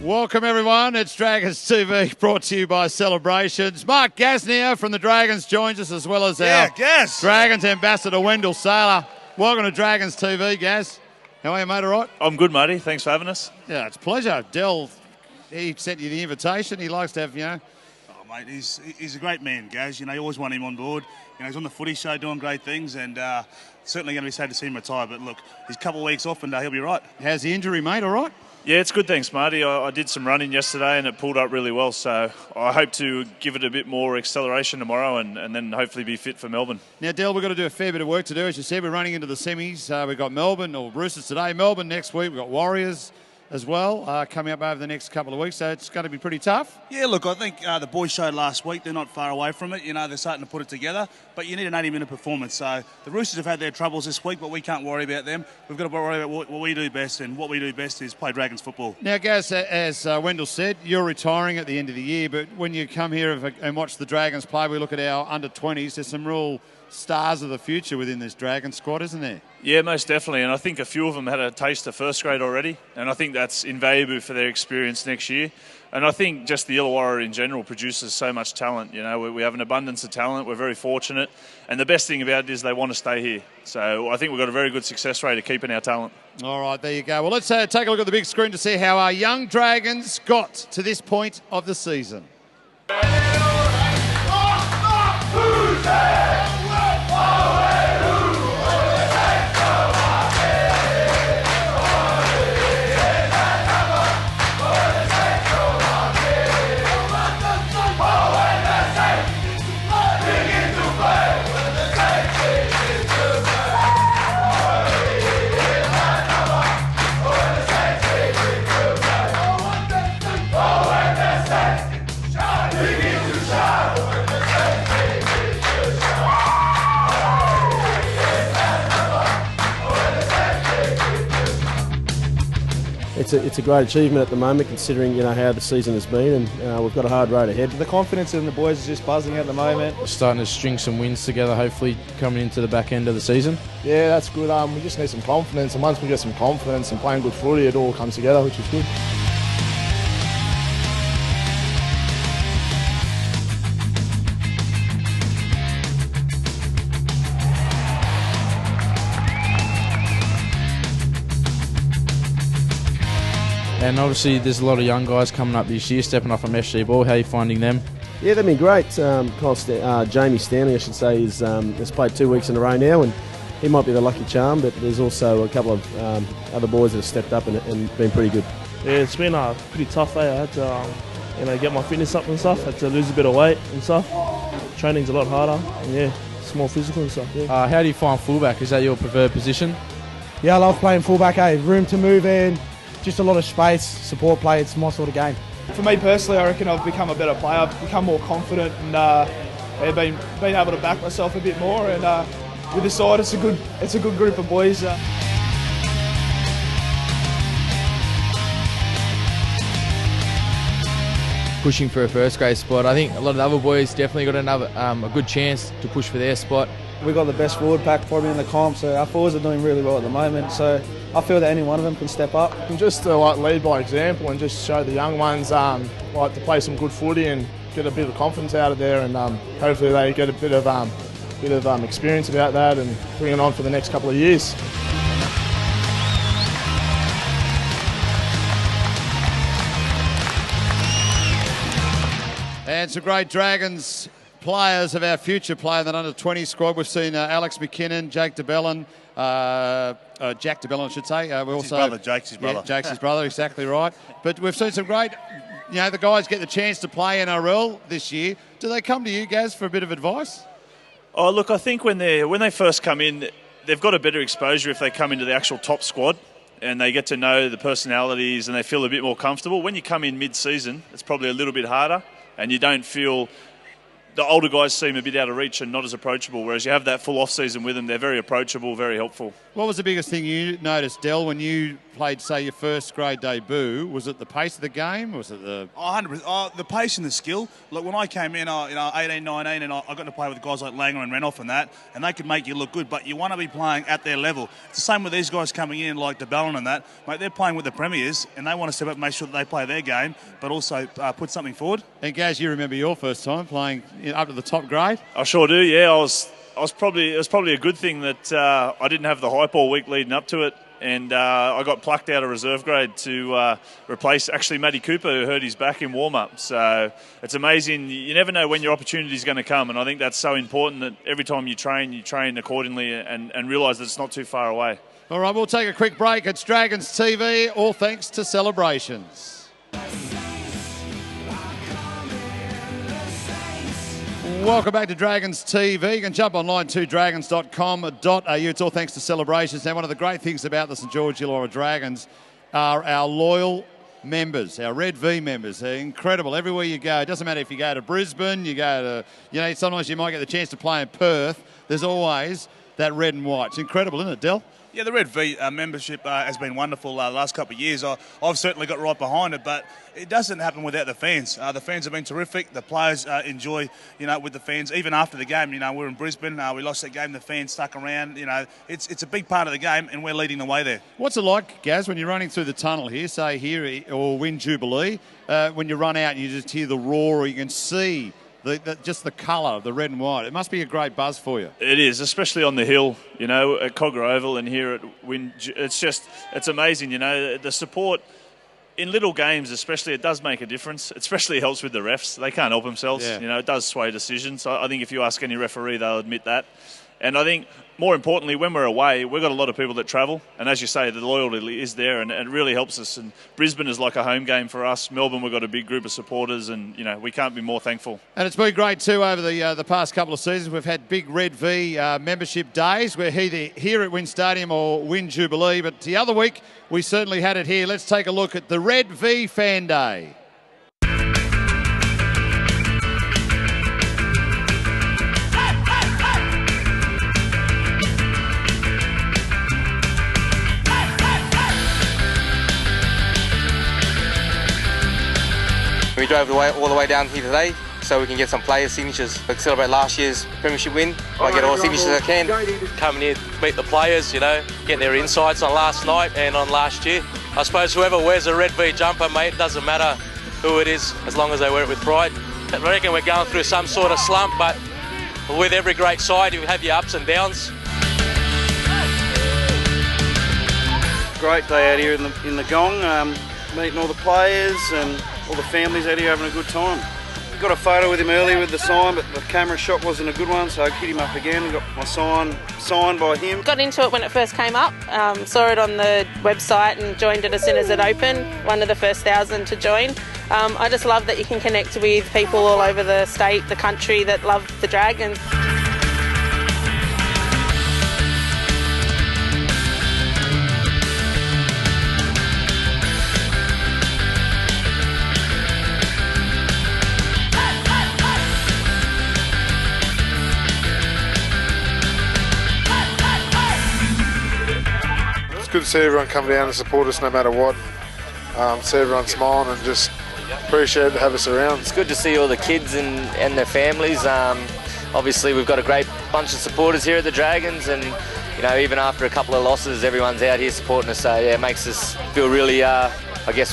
Welcome everyone, it's Dragons TV brought to you by Celebrations. Mark Gasnier from the Dragons joins us, as well as our Dragons ambassador Wendell Sailor. Welcome to Dragons TV, Gaz. How are you, mate, all right? I'm good, Marty. Thanks for having us. Yeah, it's a pleasure. Dell, he sent you the invitation. He likes to have, Oh, mate, he's a great man, Gaz. You always want him on board. He's on the footy show doing great things, and certainly going to be sad to see him retire. But look, he's a couple of weeks off and he'll be right. How's the injury, mate, all right? Yeah, it's good, thanks, Marty. I did some running yesterday and it pulled up really well, so I hope to give it a bit more acceleration tomorrow and then hopefully be fit for Melbourne. Now, Dell, we've got to do a fair bit of work to do. As you said, we're running into the semis. We've got Melbourne, or Roosters today, Melbourne next week. We've got Warriors as well coming up over the next couple of weeks, so it's going to be pretty tough. Yeah, look, I think the boys showed last week they're not far away from it. They're starting to put it together, but you need an 80-minute performance. So the Roosters have had their troubles this week, but we can't worry about them. We've got to worry about what we do best, and what we do best is play Dragons football. Now, Gaz, as Wendell said, you're retiring at the end of the year, but when you come here and watch the Dragons play, we look at our under-20s, there's some real stars of the future within this Dragon squad, isn't there? Yeah, most definitely, and I think a few of them had a taste of first grade already, and I think that's invaluable for their experience next year. And I think just the Illawarra in general produces so much talent. We have an abundance of talent, we're very fortunate, and the best thing about it is they want to stay here. So I think we've got a very good success rate of keeping our talent. All right, there you go. Well, let's take a look at the big screen to see how our young Dragons got to this point of the season. It's a great achievement at the moment, considering how the season has been, and we've got a hard road ahead. The confidence in the boys is just buzzing at the moment. We're starting to string some wins together, hopefully coming into the back end of the season. Yeah, that's good. We just need some confidence, and once we get some confidence and playing good footy, it all comes together, which is good. And obviously there's a lot of young guys coming up this year, stepping up from SG Ball. How are you finding them? Yeah, they've been great. Jamie Stanley, I should say, has played 2 weeks in a row now, and he might be the lucky charm, but there's also a couple of other boys that have stepped up and been pretty good. Yeah, it's been a pretty tough day. I had to get my fitness up and stuff. I had to lose a bit of weight and stuff. Training's a lot harder, and yeah, it's more physical and stuff. Yeah. How do you find fullback? Is that your preferred position? Yeah, I love playing fullback. Room to move in, just a lot of space, support play. It's my sort of game. For me personally, I reckon I've become a better player. I've become more confident, and been able to back myself a bit more. And with the side, it's a good group of boys. Pushing for a first grade spot. I think a lot of the other boys definitely got a good chance to push for their spot. We've got the best forward pack probably in the comp, so our forwards are doing really well at the moment. So I feel that any one of them can step up. And just to lead by example and just show the young ones to play some good footy and get a bit of confidence out of there, and hopefully they get a bit of experience about that and bring it on for the next couple of years. And some great Dragons players of our future player in that under-20 squad. We've seen Alex McKinnon, Jack DeBellin, Jack DeBellin, I should say. Jake's his brother. Yeah, Jake's his brother, exactly right. But we've seen some great, the guys get the chance to play NRL this year. Do they come to you, Gaz, for a bit of advice? Oh, look, I think when they first come in, they've got a better exposure if they come into the actual top squad and they get to know the personalities and they feel a bit more comfortable. When you come in mid-season, it's probably a little bit harder and you don't feel the older guys seem a bit out of reach and not as approachable, whereas you have that full off-season with them, they're very approachable, very helpful. What was the biggest thing you noticed, Del, when you played, say, your first grade debut? Was it the pace of the game? Was it the... 100%. The pace and the skill. Look, when I came in, 18, 19, and I got to play with guys like Langer and Renoff and that, and they could make you look good, but you want to be playing at their level. It's the same with these guys coming in, like DeBellin and that. Mate, they're playing with the premiers, and they want to step up and make sure that they play their game, but also put something forward. And Gaz, you remember your first time playing up to the top grade? I sure do, yeah. It was probably a good thing that I didn't have the hype all week leading up to it. And I got plucked out of reserve grade to replace actually Matty Cooper, who hurt his back in warm-up. So it's amazing. You never know when your opportunity is going to come, and I think that's so important that every time you train accordingly and realise that it's not too far away. All right, we'll take a quick break. It's Dragons TV, all thanks to Celebrations. Welcome back to Dragons TV. You can jump online to dragons.com.au. It's all thanks to Celebrations. Now, one of the great things about the St George Illawarra Dragons are our loyal members, our Red V members. They're incredible. Everywhere you go, it doesn't matter if you go to Brisbane, you go to, sometimes you might get the chance to play in Perth. There's always that red and white. It's incredible, isn't it, Del? Yeah, the Red V membership has been wonderful the last couple of years. I've certainly got right behind it, but it doesn't happen without the fans. The fans have been terrific. The players enjoy, with the fans. Even after the game, we're in Brisbane. We lost that game. The fans stuck around. It's a big part of the game, and we're leading the way there. What's it like, Gaz, when you're running through the tunnel here, say here or Win Jubilee, when you run out and you just hear the roar, or you can see just the colour of the red and white? It must be a great buzz for you. It is, especially on the hill, at Cogra Oval and here at Win. It's amazing, the support in little games especially. It does make a difference. It especially helps with the refs. They can't help themselves. Yeah. It does sway decisions. I think if you ask any referee, they'll admit that. And I think, more importantly, when we're away, we've got a lot of people that travel. And as you say, the loyalty is there, and it really helps us. And Brisbane is like a home game for us. Melbourne, we've got a big group of supporters, and, we can't be more thankful. And it's been great, too, over the past couple of seasons. We've had big Red V membership days. We're here at Win Stadium or Win Jubilee. But the other week, we certainly had it here. Let's take a look at the Red V Fan Day. We drove all the way down here today so we can get some players' signatures. Like celebrate last year's premiership win. I get all the signatures I can. Coming here to meet the players, get their insights on last night and on last year. I suppose whoever wears a Red V jumper, mate, it doesn't matter who it is as long as they wear it with pride. I reckon we're going through some sort of slump, but with every great side you have your ups and downs. Great day out here in the Gong, meeting all the players and all the families out here having a good time. Got a photo with him earlier with the sign, but the camera shot wasn't a good one, so I hit him up again and got my sign signed by him. Got into it when it first came up, saw it on the website and joined it as soon as it opened, one of the first 1,000 to join. I just love that you can connect with people all over the state, the country that love the Dragons. It's good to see everyone come down and support us no matter what. See everyone smiling and just appreciate to have us around. It's good to see all the kids and their families. Obviously we've got a great bunch of supporters here at the Dragons, and even after a couple of losses everyone's out here supporting us, so yeah, it makes us feel really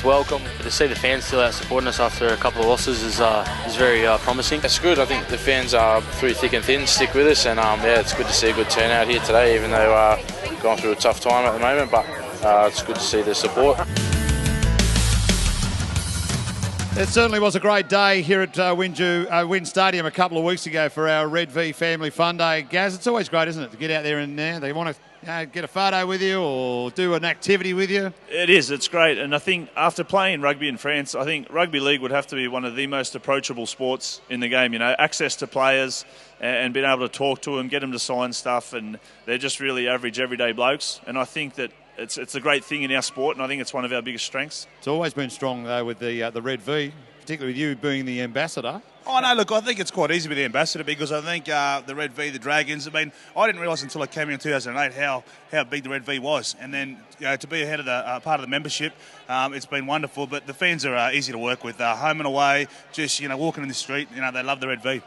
welcome. To see the fans still out supporting us after a couple of losses is very promising. It's good. I think the fans are through thick and thin, stick with us, and it's good to see a good turnout here today, even though we're going through a tough time at the moment, but it's good to see the support. It certainly was a great day here at Win Stadium a couple of weeks ago for our Red V Family Fun Day. Gaz, it's always great, isn't it, to get out there and they want to get a photo with you or do an activity with you? It is, it's great. And I think after playing rugby in France, I think rugby league would have to be one of the most approachable sports in the game. Access to players and being able to talk to them, get them to sign stuff, and they're just really average, everyday blokes. And I think that it's a great thing in our sport, and I think it's one of our biggest strengths. It's always been strong, though, with the Red V, particularly with you being the ambassador Oh, no, look, I think it's quite easy with the ambassador because I think the Red V, the Dragons, I mean, I didn't realise until I came here in 2008 how big the Red V was. And then to be ahead of the part of the membership, it's been wonderful. But the fans are easy to work with, home and away, just, walking in the street, they love the Red V.